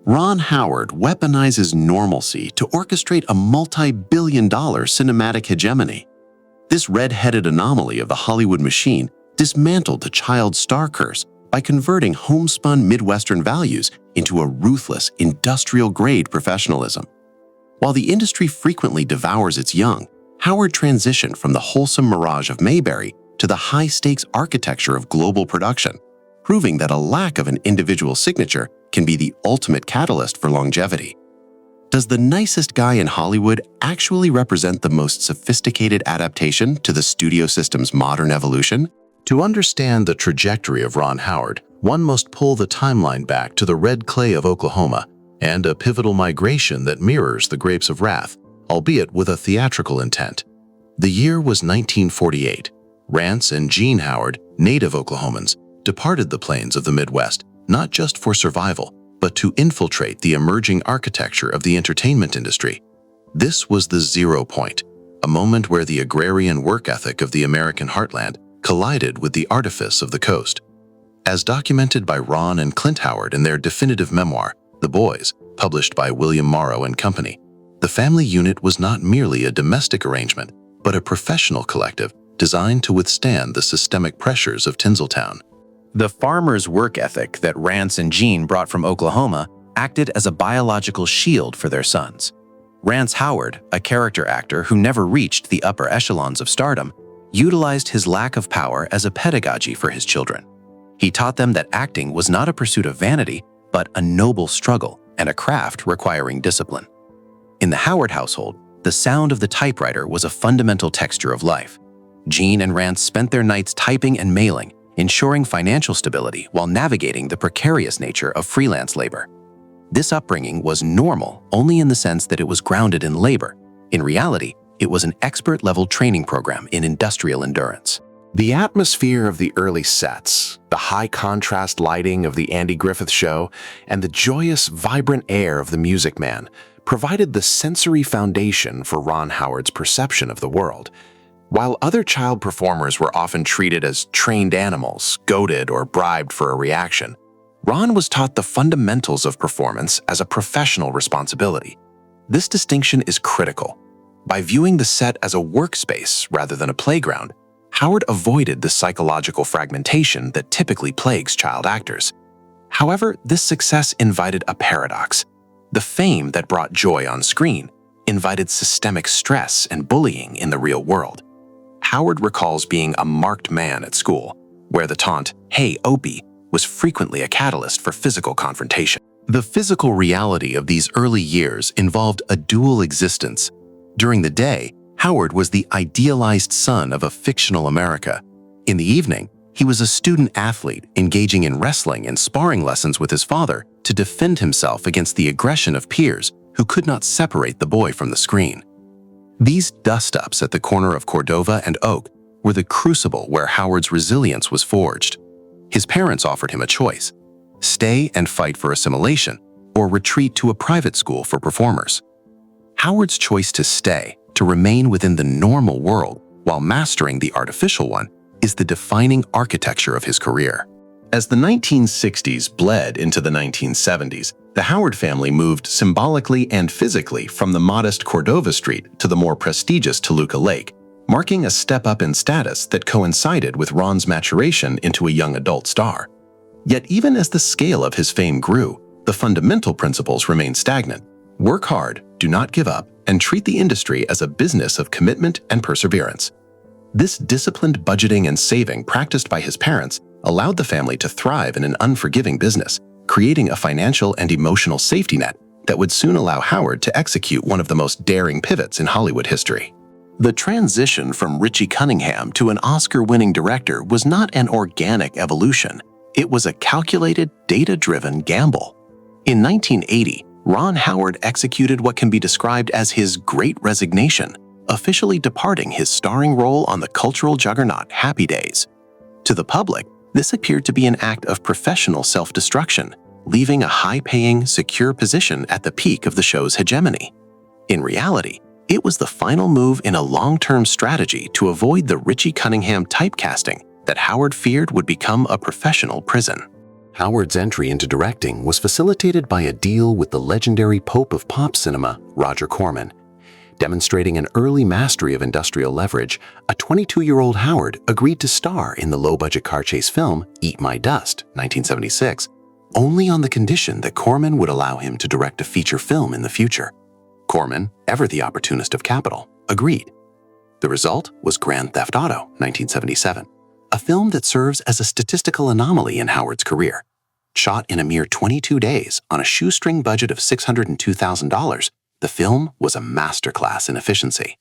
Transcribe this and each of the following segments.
Ron Howard weaponizes normalcy to orchestrate a multi-billion-dollar cinematic hegemony. This red-headed anomaly of the Hollywood machine dismantled the child star curse by converting homespun Midwestern values into a ruthless, industrial-grade professionalism. While the industry frequently devours its young, Howard transitioned from the wholesome mirage of Mayberry to the high-stakes architecture of global production, proving that a lack of an individual signature can be the ultimate catalyst for longevity. Does the nicest guy in Hollywood actually represent the most sophisticated adaptation to the studio system's modern evolution? To understand the trajectory of Ron Howard, one must pull the timeline back to the red clay of Oklahoma and a pivotal migration that mirrors the Grapes of Wrath, albeit with a theatrical intent. The year was 1948. Rance and Gene Howard, native Oklahomans, departed the plains of the Midwest not just for survival, but to infiltrate the emerging architecture of the entertainment industry. This was the zero point, a moment where the agrarian work ethic of the American heartland collided with the artifice of the coast. As documented by Ron and Clint Howard in their definitive memoir, The Boys, published by William Morrow and Company, the family unit was not merely a domestic arrangement, but a professional collective designed to withstand the systemic pressures of Tinseltown. The farmer's work ethic that Rance and Gene brought from Oklahoma acted as a biological shield for their sons. Rance Howard, a character actor who never reached the upper echelons of stardom, utilized his lack of power as a pedagogy for his children. He taught them that acting was not a pursuit of vanity, but a noble struggle and a craft requiring discipline. In the Howard household, the sound of the typewriter was a fundamental texture of life. Gene and Rance spent their nights typing and mailing, ensuring financial stability while navigating the precarious nature of freelance labor. This upbringing was normal only in the sense that it was grounded in labor. In reality, it was an expert-level training program in industrial endurance. The atmosphere of the early sets, the high-contrast lighting of the Andy Griffith Show, and the joyous, vibrant air of The Music Man provided the sensory foundation for Ron Howard's perception of the world. While other child performers were often treated as trained animals, goaded or bribed for a reaction, Ron was taught the fundamentals of performance as a professional responsibility. This distinction is critical. By viewing the set as a workspace rather than a playground, Howard avoided the psychological fragmentation that typically plagues child actors. However, this success invited a paradox. The fame that brought joy on screen invited systemic stress and bullying in the real world. Howard recalls being a marked man at school, where the taunt, "Hey, Opie," was frequently a catalyst for physical confrontation. The physical reality of these early years involved a dual existence. During the day, Howard was the idealized son of a fictional America. In the evening, he was a student athlete engaging in wrestling and sparring lessons with his father to defend himself against the aggression of peers who could not separate the boy from the screen. These dust-ups at the corner of Cordova and Oak were the crucible where Howard's resilience was forged. His parents offered him a choice: stay and fight for assimilation, or retreat to a private school for performers. Howard's choice to stay, to remain within the normal world while mastering the artificial one, is the defining architecture of his career. As the 1960s bled into the 1970s, the Howard family moved symbolically and physically from the modest Cordova Street to the more prestigious Toluca Lake, marking a step up in status that coincided with Ron's maturation into a young adult star. Yet even as the scale of his fame grew, the fundamental principles remained stagnant. Work hard, do not give up, and treat the industry as a business of commitment and perseverance. This disciplined budgeting and saving practiced by his parents allowed the family to thrive in an unforgiving business, creating a financial and emotional safety net that would soon allow Howard to execute one of the most daring pivots in Hollywood history. The transition from Richie Cunningham to an Oscar-winning director was not an organic evolution. It was a calculated, data-driven gamble. In 1980, Ron Howard executed what can be described as his Great Resignation, officially departing his starring role on the cultural juggernaut Happy Days. To the public, this appeared to be an act of professional self-destruction, leaving a high-paying, secure position at the peak of the show's hegemony. In reality, it was the final move in a long-term strategy to avoid the Richie Cunningham typecasting that Howard feared would become a professional prison. Howard's entry into directing was facilitated by a deal with the legendary Pope of pop cinema, Roger Corman. Demonstrating an early mastery of industrial leverage, a 22-year-old Howard agreed to star in the low-budget car chase film Eat My Dust, 1976, only on the condition that Corman would allow him to direct a feature film in the future. Corman, ever the opportunist of capital, agreed. The result was Grand Theft Auto, 1977, a film that serves as a statistical anomaly in Howard's career. Shot in a mere 22 days on a shoestring budget of $602,000, the film was a masterclass in efficiency.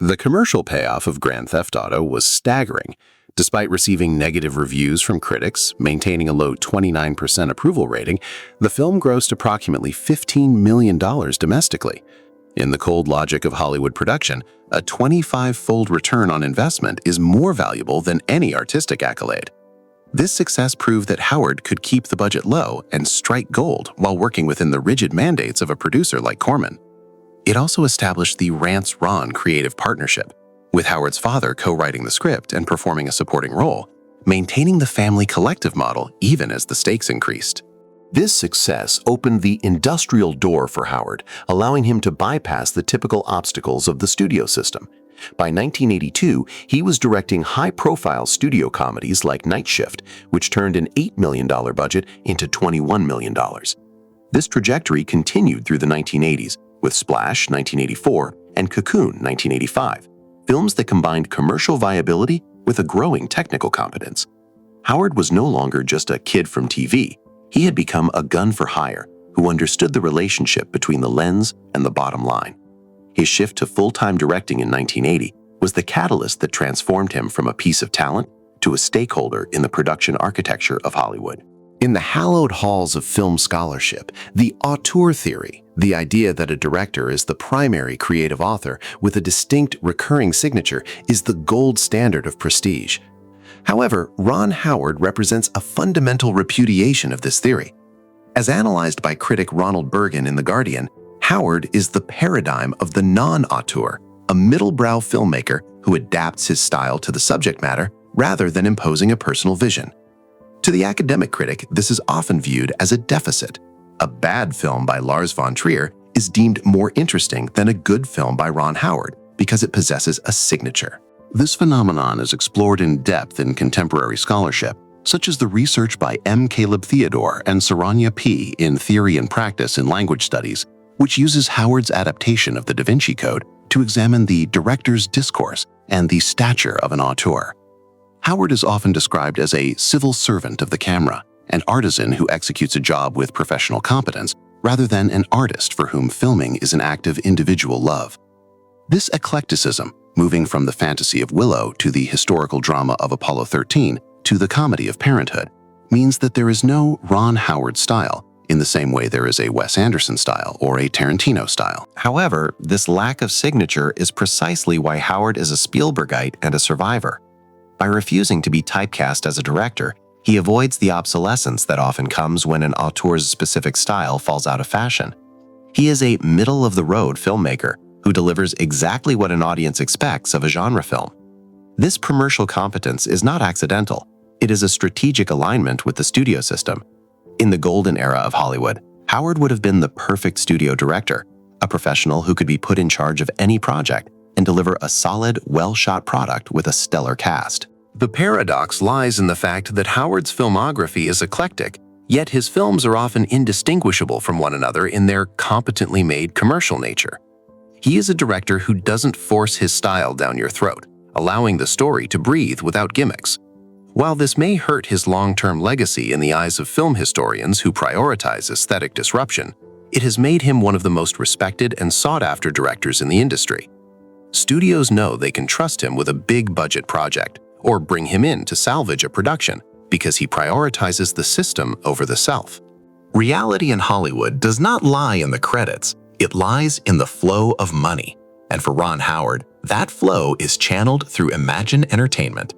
The commercial payoff of Grand Theft Auto was staggering. Despite receiving negative reviews from critics, maintaining a low 29% approval rating, the film grossed approximately $15 million domestically. In the cold logic of Hollywood production, a 25-fold return on investment is more valuable than any artistic accolade. This success proved that Howard could keep the budget low and strike gold while working within the rigid mandates of a producer like Corman. It also established the Rance-Ron creative partnership, with Howard's father co-writing the script and performing a supporting role, maintaining the family collective model even as the stakes increased. This success opened the industrial door for Howard, allowing him to bypass the typical obstacles of the studio system. By 1982, he was directing high-profile studio comedies like Night Shift, which turned an $8 million budget into $21 million. This trajectory continued through the 1980s, with Splash 1984 and Cocoon 1985, films that combined commercial viability with a growing technical competence. Howard was no longer just a kid from TV. He had become a gun for hire who understood the relationship between the lens and the bottom line. His shift to full-time directing in 1980 was the catalyst that transformed him from a piece of talent to a stakeholder in the production architecture of Hollywood. In the hallowed halls of film scholarship, the auteur theory, the idea that a director is the primary creative author with a distinct recurring signature, is the gold standard of prestige. However, Ron Howard represents a fundamental repudiation of this theory. As analyzed by critic Ronald Bergen in The Guardian, Howard is the paradigm of the non-auteur, a middle-brow filmmaker who adapts his style to the subject matter rather than imposing a personal vision. To the academic critic, this is often viewed as a deficit. A bad film by Lars von Trier is deemed more interesting than a good film by Ron Howard because it possesses a signature. This phenomenon is explored in depth in contemporary scholarship, such as the research by M. Caleb Theodore and Saranya P. in Theory and Practice in Language Studies, which uses Howard's adaptation of the Da Vinci Code to examine the director's discourse and the stature of an auteur. Howard is often described as a civil servant of the camera, an artisan who executes a job with professional competence, rather than an artist for whom filming is an act of individual love. This eclecticism, moving from the fantasy of Willow to the historical drama of Apollo 13 to the comedy of Parenthood, means that there is no Ron Howard style, in the same way there is a Wes Anderson style or a Tarantino style. However, this lack of signature is precisely why Howard is a Spielbergite and a survivor. By refusing to be typecast as a director, he avoids the obsolescence that often comes when an auteur's specific style falls out of fashion. He is a middle-of-the-road filmmaker who delivers exactly what an audience expects of a genre film. This commercial competence is not accidental. It is a strategic alignment with the studio system. In the golden era of Hollywood, Howard would have been the perfect studio director, a professional who could be put in charge of any project and deliver a solid, well-shot product with a stellar cast. The paradox lies in the fact that Howard's filmography is eclectic, yet his films are often indistinguishable from one another in their competently made commercial nature. He is a director who doesn't force his style down your throat, allowing the story to breathe without gimmicks. While this may hurt his long-term legacy in the eyes of film historians who prioritize aesthetic disruption, it has made him one of the most respected and sought-after directors in the industry. Studios know they can trust him with a big-budget project or bring him in to salvage a production because he prioritizes the system over the self. Reality in Hollywood does not lie in the credits. It lies in the flow of money. And for Ron Howard, that flow is channeled through Imagine Entertainment.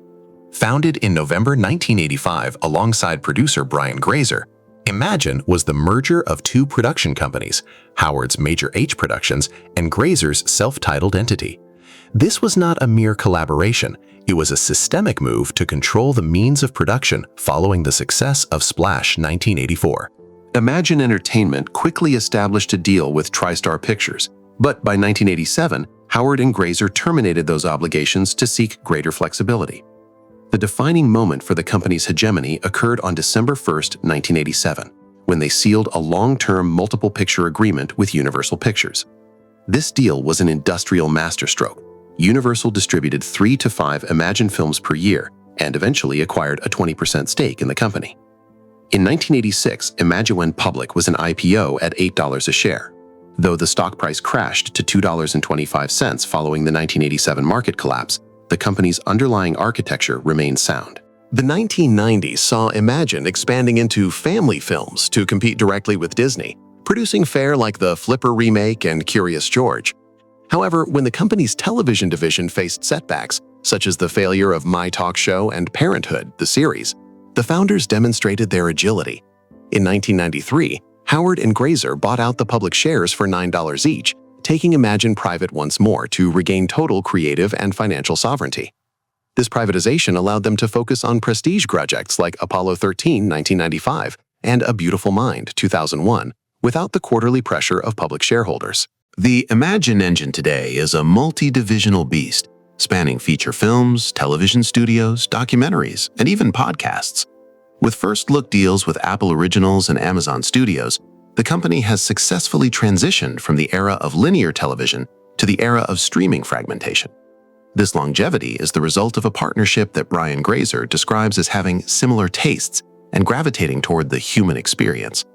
Founded in November 1985 alongside producer Brian Grazer, Imagine was the merger of two production companies, Howard's Major H Productions and Grazer's self-titled entity. This was not a mere collaboration. It was a systemic move to control the means of production following the success of Splash 1984. Imagine Entertainment quickly established a deal with TriStar Pictures, but by 1987, Howard and Grazer terminated those obligations to seek greater flexibility. The defining moment for the company's hegemony occurred on December 1, 1987, when they sealed a long-term multiple-picture agreement with Universal Pictures. This deal was an industrial masterstroke. Universal distributed 3 to 5 Imagine films per year and eventually acquired a 20% stake in the company. In 1986, Imagine went public was an IPO at $8 a share. Though the stock price crashed to $2.25 following the 1987 market collapse, the company's underlying architecture remained sound. The 1990s saw Imagine expanding into family films to compete directly with Disney, producing fare like the Flipper remake and Curious George. However, when the company's television division faced setbacks, such as the failure of My Talk Show and Parenthood, the series, the founders demonstrated their agility. In 1993, Howard and Grazer bought out the public shares for $9 each, taking Imagine private once more to regain total creative and financial sovereignty. This privatization allowed them to focus on prestige projects like Apollo 13, 1995, and A Beautiful Mind, 2001, without the quarterly pressure of public shareholders. The Imagine engine today is a multi-divisional beast, spanning feature films, television studios, documentaries, and even podcasts. With first-look deals with Apple Originals and Amazon Studios, the company has successfully transitioned from the era of linear television to the era of streaming fragmentation. This longevity is the result of a partnership that Brian Grazer describes as having similar tastes and gravitating toward the human experience.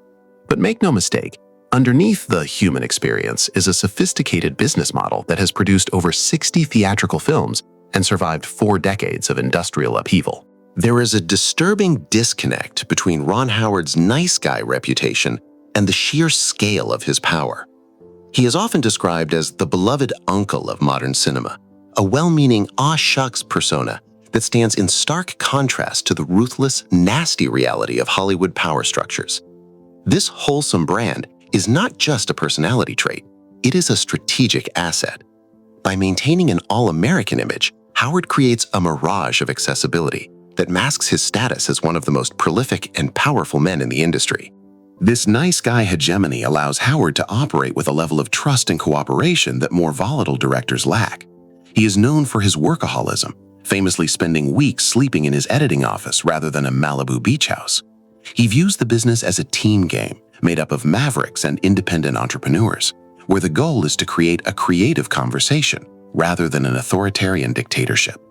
But make no mistake, underneath the human experience is a sophisticated business model that has produced over 60 theatrical films and survived 4 decades of industrial upheaval. There is a disturbing disconnect between Ron Howard's nice guy reputation and the sheer scale of his power. He is often described as the beloved uncle of modern cinema, a well-meaning aw shucks persona that stands in stark contrast to the ruthless, nasty reality of Hollywood power structures. This wholesome brand is not just a personality trait, it is a strategic asset. By maintaining an all-American image, Howard creates a mirage of accessibility that masks his status as one of the most prolific and powerful men in the industry. This nice guy hegemony allows Howard to operate with a level of trust and cooperation that more volatile directors lack. He is known for his workaholism, famously spending weeks sleeping in his editing office rather than a Malibu beach house. He views the business as a team game made up of mavericks and independent entrepreneurs, where the goal is to create a creative conversation rather than an authoritarian dictatorship.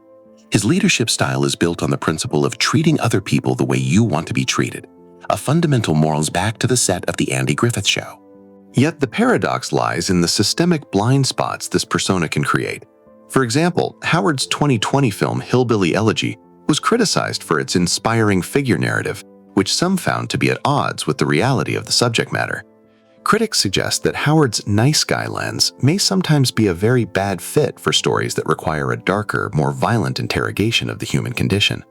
His leadership style is built on the principle of treating other people the way you want to be treated, a fundamental morals back to the set of The Andy Griffith Show. Yet the paradox lies in the systemic blind spots this persona can create. For example, Howard's 2020 film Hillbilly Elegy was criticized for its inspiring figure narrative, which some found to be at odds with the reality of the subject matter. Critics suggest that Howard's nice guy lens may sometimes be a very bad fit for stories that require a darker, more violent interrogation of the human condition.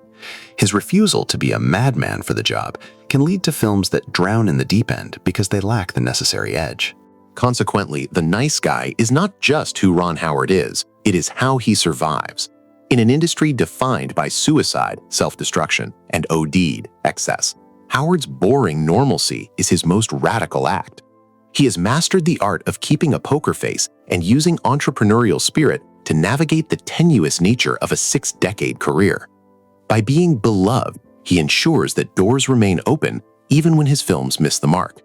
His refusal to be a madman for the job can lead to films that drown in the deep end because they lack the necessary edge. Consequently, the nice guy is not just who Ron Howard is, it is how he survives. In an industry defined by suicide, self-destruction, and OD'd, excess, Howard's boring normalcy is his most radical act. He has mastered the art of keeping a poker face and using entrepreneurial spirit to navigate the tenuous nature of a 6-decade career. By being beloved, he ensures that doors remain open even when his films miss the mark.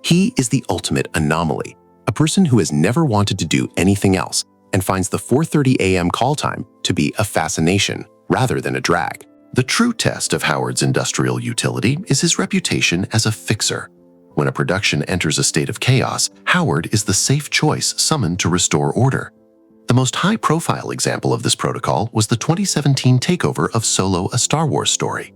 He is the ultimate anomaly, a person who has never wanted to do anything else and finds the 4:30 a.m. call time to be a fascination rather than a drag. The true test of Howard's industrial utility is his reputation as a fixer. When a production enters a state of chaos, Howard is the safe choice summoned to restore order. The most high-profile example of this protocol was the 2017 takeover of Solo: A Star Wars Story.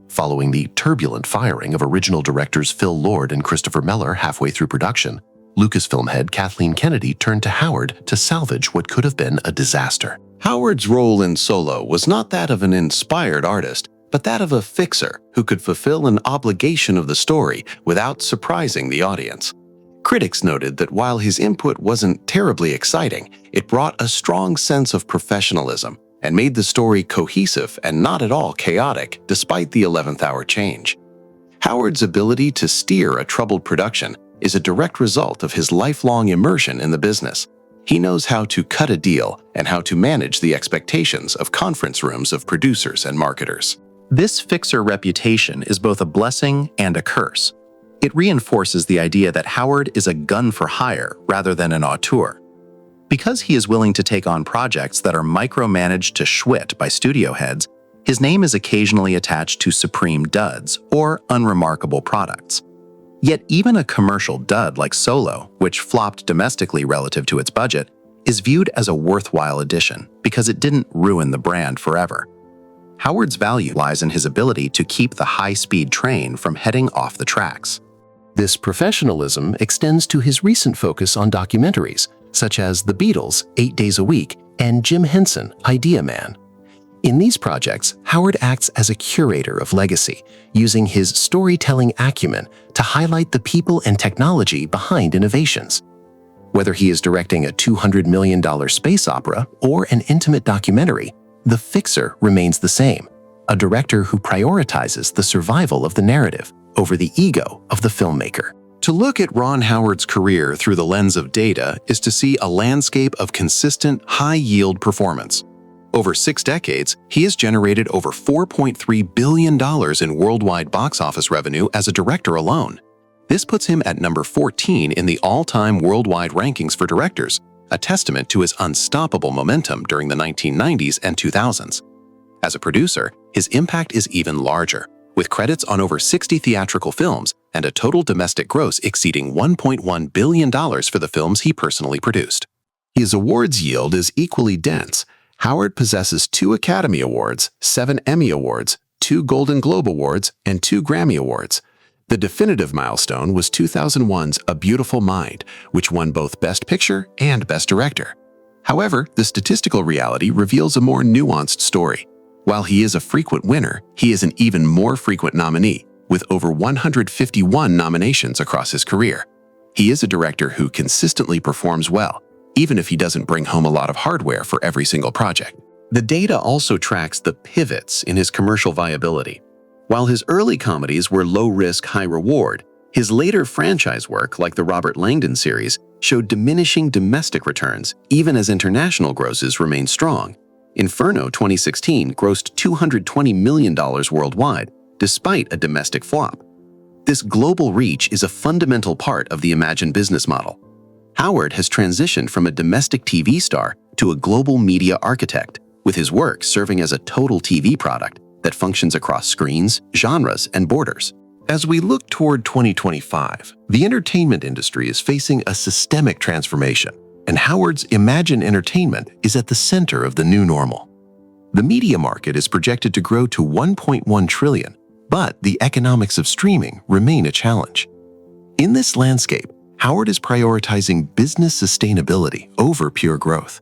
Following the turbulent firing of original directors Phil Lord and Christopher Miller halfway through production, Lucasfilm head Kathleen Kennedy turned to Howard to salvage what could have been a disaster. Howard's role in Solo was not that of an inspired artist, but that of a fixer who could fulfill an obligation of the story without surprising the audience. Critics noted that while his input wasn't terribly exciting, it brought a strong sense of professionalism and made the story cohesive and not at all chaotic despite the 11th hour change. Howard's ability to steer a troubled production is a direct result of his lifelong immersion in the business. He knows how to cut a deal and how to manage the expectations of conference rooms of producers and marketers. This fixer reputation is both a blessing and a curse. It reinforces the idea that Howard is a gun for hire rather than an auteur. Because he is willing to take on projects that are micromanaged to schwit by studio heads, his name is occasionally attached to supreme duds or unremarkable products. Yet even a commercial dud like Solo, which flopped domestically relative to its budget, is viewed as a worthwhile addition because it didn't ruin the brand forever. Howard's value lies in his ability to keep the high-speed train from heading off the tracks. This professionalism extends to his recent focus on documentaries, such as The Beatles, 8 Days a Week, and Jim Henson, Idea Man. In these projects, Howard acts as a curator of legacy, using his storytelling acumen to highlight the people and technology behind innovations. Whether he is directing a $200 million space opera or an intimate documentary, the fixer remains the same, a director who prioritizes the survival of the narrative over the ego of the filmmaker. To look at Ron Howard's career through the lens of data is to see a landscape of consistent, high-yield performance. Over 6 decades, he has generated over $4.3 billion in worldwide box office revenue as a director alone. This puts him at number 14 in the all-time worldwide rankings for directors, a testament to his unstoppable momentum during the 1990s and 2000s. As a producer, his impact is even larger, with credits on over 60 theatrical films and a total domestic gross exceeding $1.1 billion for the films he personally produced. His awards yield is equally dense. Howard possesses 2 Academy Awards, 7 Emmy Awards, 2 Golden Globe Awards, and 2 Grammy Awards. The definitive milestone was 2001's A Beautiful Mind, which won both Best Picture and Best Director. However, the statistical reality reveals a more nuanced story. While he is a frequent winner, he is an even more frequent nominee, with over 151 nominations across his career. He is a director who consistently performs well, even if he doesn't bring home a lot of hardware for every single project. The data also tracks the pivots in his commercial viability. While his early comedies were low-risk, high-reward, his later franchise work, like the Robert Langdon series, showed diminishing domestic returns, even as international grosses remained strong. Inferno 2016 grossed $220 million worldwide, despite a domestic flop. This global reach is a fundamental part of the Imagine business model. Howard has transitioned from a domestic TV star to a global media architect, with his work serving as a total TV product that functions across screens, genres, and borders. As we look toward 2025, the entertainment industry is facing a systemic transformation, and Howard's Imagine Entertainment is at the center of the new normal. The media market is projected to grow to $1.1 trillion, but the economics of streaming remain a challenge. In this landscape, Howard is prioritizing business sustainability over pure growth.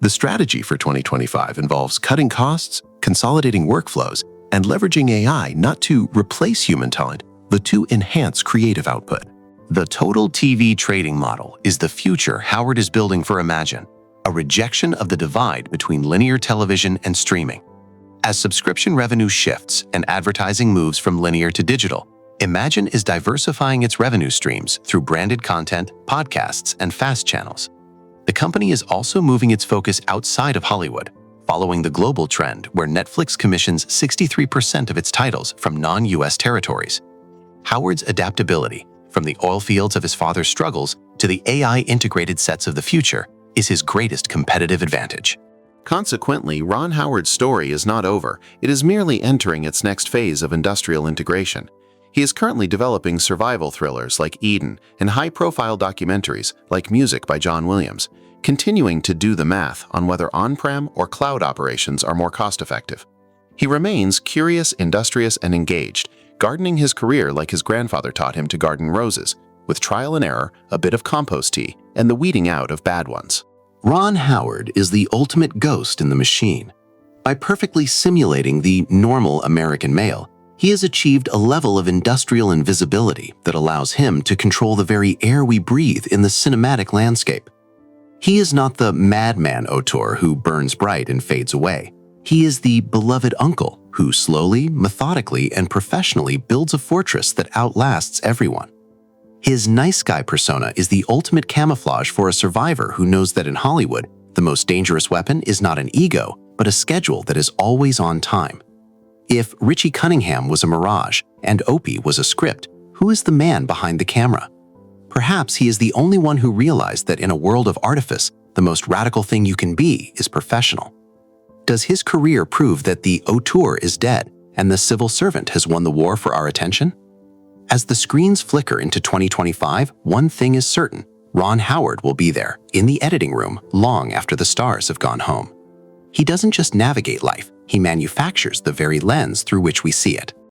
The strategy for 2025 involves cutting costs, consolidating workflows, and leveraging AI not to replace human talent, but to enhance creative output. The total TV trading model is the future Howard is building for Imagine, a rejection of the divide between linear television and streaming. As subscription revenue shifts and advertising moves from linear to digital, Imagine is diversifying its revenue streams through branded content, podcasts, and fast channels. The company is also moving its focus outside of Hollywood, following the global trend where Netflix commissions 63% of its titles from non-US territories. Howard's adaptability, from the oil fields of his father's struggles to the AI-integrated sets of the future, is his greatest competitive advantage. Consequently, Ron Howard's story is not over. It is merely entering its next phase of industrial integration. He is currently developing survival thrillers like Eden and high-profile documentaries like Music by John Williams, continuing to do the math on whether on-prem or cloud operations are more cost-effective. He remains curious, industrious, and engaged, gardening his career like his grandfather taught him to garden roses, with trial and error, a bit of compost tea, and the weeding out of bad ones. Ron Howard is the ultimate ghost in the machine. By perfectly simulating the normal American male, He has achieved a level of industrial invisibility that allows him to control the very air we breathe in the cinematic landscape. He is not the madman auteur who burns bright and fades away. He is the beloved uncle who slowly, methodically, and professionally builds a fortress that outlasts everyone. His nice guy persona is the ultimate camouflage for a survivor who knows that in Hollywood, the most dangerous weapon is not an ego, but a schedule that is always on time. If Richie Cunningham was a mirage and Opie was a script, who is the man behind the camera? Perhaps he is the only one who realized that in a world of artifice, the most radical thing you can be is professional. Does his career prove that the auteur is dead and the civil servant has won the war for our attention? As the screens flicker into 2025, one thing is certain: Ron Howard will be there, in the editing room, long after the stars have gone home. He doesn't just navigate life, he manufactures the very lens through which we see it.